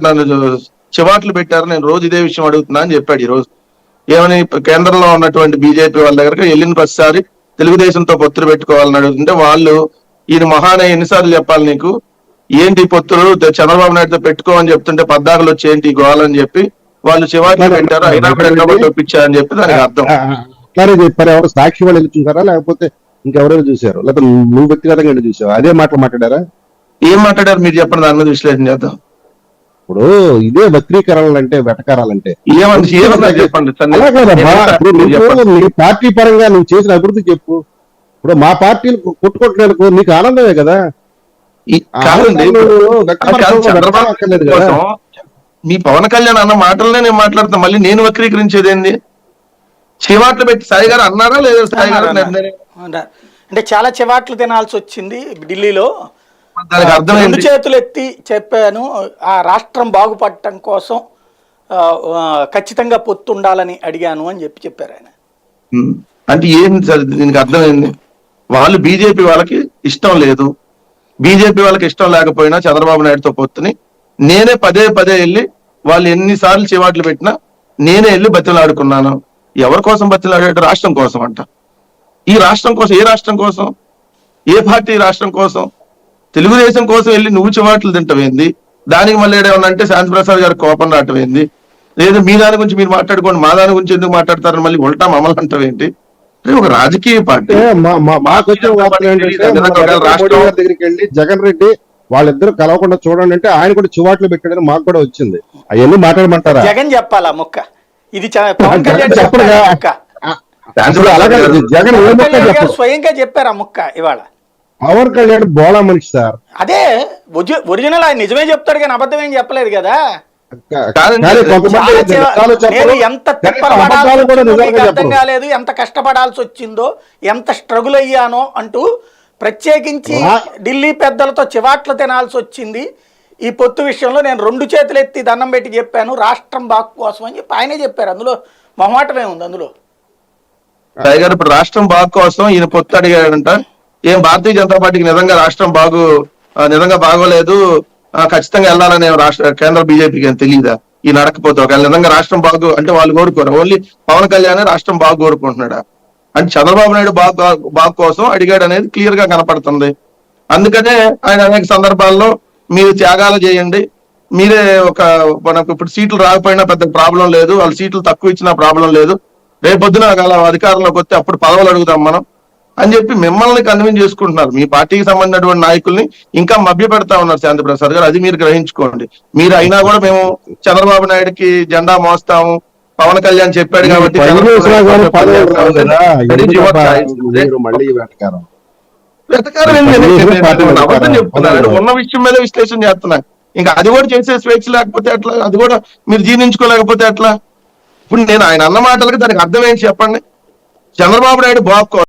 నన్ను చివాట్లు పెట్టారు, నేను రోజు ఇదే విషయం అడుగుతున్నా అని చెప్పాడు. ఈ రోజు ఏమని కేంద్రంలో ఉన్నటువంటి బీజేపీ వాళ్ళ దగ్గరకు వెళ్ళిన ప్రతిసారి తెలుగుదేశంతో పొత్తులు పెట్టుకోవాలని అడుగుతుంటే వాళ్ళు ఈయన మహానే ఎన్నిసార్లు చెప్పాలి నీకు, ఏంటి పొత్తులు చంద్రబాబు నాయుడుతో పెట్టుకోమని చెప్తుంటే పద్దాకులు వచ్చి ఏంటి గోవాలని చెప్పి వాళ్ళు చివాట్లు పెట్టారు, అయినా కూడా ఎక్కడ ఒప్పించారని చెప్పి దానికి అర్థం. అట్లానే చెప్పారు. ఎవరు సాక్షి వాళ్ళు వెళ్ళి చూసారా, లేకపోతే ఇంకెవరైనా చూసారు, లేకపోతే నువ్వు వ్యక్తిగతంగా వెళ్ళి చూసావు? అదే మాటలు మాట్లాడారా? ఏం మాట్లాడారు మీరు చెప్పండి, దాని మీద విశ్లేషణ చేద్దాం. ఇప్పుడు ఇదే వక్రీకరణలు అంటే వెటకారాలంటే చెప్పండి. నీ పార్టీ పరంగా నువ్వు చేసిన అభివృద్ధి చెప్పు. ఇప్పుడు మా పార్టీలు కొట్టుకుంటున్నందుకు నీకు ఆనందమే కదా. మీ పవన్ కళ్యాణ్ అన్న మాటలనే నేను మాట్లాడుతా, మళ్ళీ నేను వక్రీకరించేది ఏంది? చివాట్లు పెట్టి సాయి గారు అన్నారా లేదా? సాయి గారు అంటే చాలా చివాట్లు తినాల్సి వచ్చింది ఢిల్లీలో. దానికి అర్థం రెండు చేతులు ఎత్తి చెప్పాను, ఆ రాష్ట్రం బాగుపడటం కోసం ఖచ్చితంగా పొత్తు ఉండాలని అడిగాను అని చెప్పారు ఆయన. అంటే ఏంటి సార్ దీనికి అర్థమైంది? వాళ్ళు బీజేపీ వాళ్ళకి ఇష్టం లేదు, బీజేపీ వాళ్ళకి ఇష్టం లేకపోయినా చంద్రబాబు నాయుడుతో పొత్తుని నేనే పదే పదే వెళ్ళి వాళ్ళు ఎన్నిసార్లు చివాట్లు పెట్టినా నేనే వెళ్ళి బతిలాడుకున్నాను. ఎవరి కోసం బతిలాడాడు? రాష్ట్రం కోసం అంట. ఈ రాష్ట్రం కోసం, ఏ రాష్ట్రం కోసం, ఏ పార్టీ రాష్ట్రం కోసం? తెలుగుదేశం కోసం వెళ్ళి నువ్వు చివాట్లు తింటవేంది? దానికి మళ్ళీ ఏమన్నా శాంతిప్రసాద్ గారి కోపం రావటమేంది? లేదు మీ దాని గురించి మీరు మాట్లాడుకోండి, మా దాని గురించి ఎందుకు మాట్లాడతారని మళ్ళీ ఉల్టా మమ్మల్ని అంటవేంటి? ఒక రాజకీయ పార్టీ. దగ్గరికి వెళ్ళి జగన్ రెడ్డి వాళ్ళిద్దరు కలవకుండా చూడండి అంటే ఆయన కూడా చివాట్లు పెట్టాడని మాకు కూడా వచ్చింది. అవన్నీ మాట్లాడమంటారా? జగన్ చెప్పాలా ముక్క? ఇది పవన్ కళ్యాణ్ జగన్ స్వయంగా చెప్పారు ఆ ముక్క. ఇవాళ పవన్ కళ్యాణ్ బోళా మనిషి సార్. అదే ఒరిజినల్ ఆయన నిజమే చెప్తాడు కానీ అబద్ధం ఏం చెప్పలేదు కదా. ఎంత అర్థం కాలేదు, ఎంత కష్టపడాల్సి వచ్చిందో, ఎంత స్ట్రగుల్ అయ్యానో అంటూ ప్రత్యేకించి ఢిల్లీ పెద్దలతో చివాట్లు తినాల్సి వచ్చింది. ఈ పొత్తు విషయంలో నేను రెండు చేతులు ఎత్తి దండం పెట్టి చెప్పాను, రాష్ట్రం బాగు కోసం అని చెప్పి ఆయనే చెప్పారు. అందులో మొహమాటమే ఉంది. అందులో టైగర్ ఇప్పుడు రాష్ట్రం బాగు కోసం ఈయన పొత్తు అడిగాడంట. ఏం భారతీయ జనతా పార్టీకి నిజంగా రాష్ట్రం నిజంగా బాగోలేదు, ఖచ్చితంగా వెళ్ళాలని కేంద్ర బీజేపీకి అని తెలియదా? ఈ నడకపోతే ఒకవేళ నిజంగా రాష్ట్రం బాగు అంటే వాళ్ళు కోరుకోరు, ఓన్లీ పవన్ కళ్యాణ్ రాష్ట్రం బాగు కోరుకుంటున్నాడా? అంటే చంద్రబాబు నాయుడు బాగు కోసం అడిగాడు అనేది క్లియర్ గా కనపడుతుంది. అందుకనే ఆయన అనేక సందర్భాల్లో మీరు త్యాగాలు చేయండి, మీరే మనకు ఇప్పుడు సీట్లు రాకపోయినా పెద్ద ప్రాబ్లం లేదు, వాళ్ళు సీట్లు తక్కువ ఇచ్చినా ప్రాబ్లం లేదు, రేపొద్దున అధికారంలోకి వస్తే అప్పుడు పదవులు అడుగుదాం మనం అని చెప్పి మిమ్మల్ని కన్విన్స్ చేసుకుంటున్నారు. మీ పార్టీకి సంబంధించినటువంటి నాయకుల్ని ఇంకా మభ్య పెడతా ఉన్నారు శాంతిప్రసాద్ గారు. అది మీరు గ్రహించుకోండి. మీరు అయినా కూడా మేము చంద్రబాబు నాయుడుకి జెండా మోస్తాము, పవన్ కళ్యాణ్ చెప్పాడు కాబట్టి అబద్ధం చెప్తున్నాడు. ఉన్న విషయం మీద విశ్లేషణ చేస్తున్నా. ఇంకా అది కూడా చేసే స్వేచ్ఛ లేకపోతే ఎట్లా? అది కూడా మీరు జీర్ణించుకోలేకపోతే ఎట్లా? ఇప్పుడు నేను ఆయన అన్న మాటలకి దానికి అర్థం ఏంటి చెప్పండి? చంద్రబాబు నాయుడు బాగు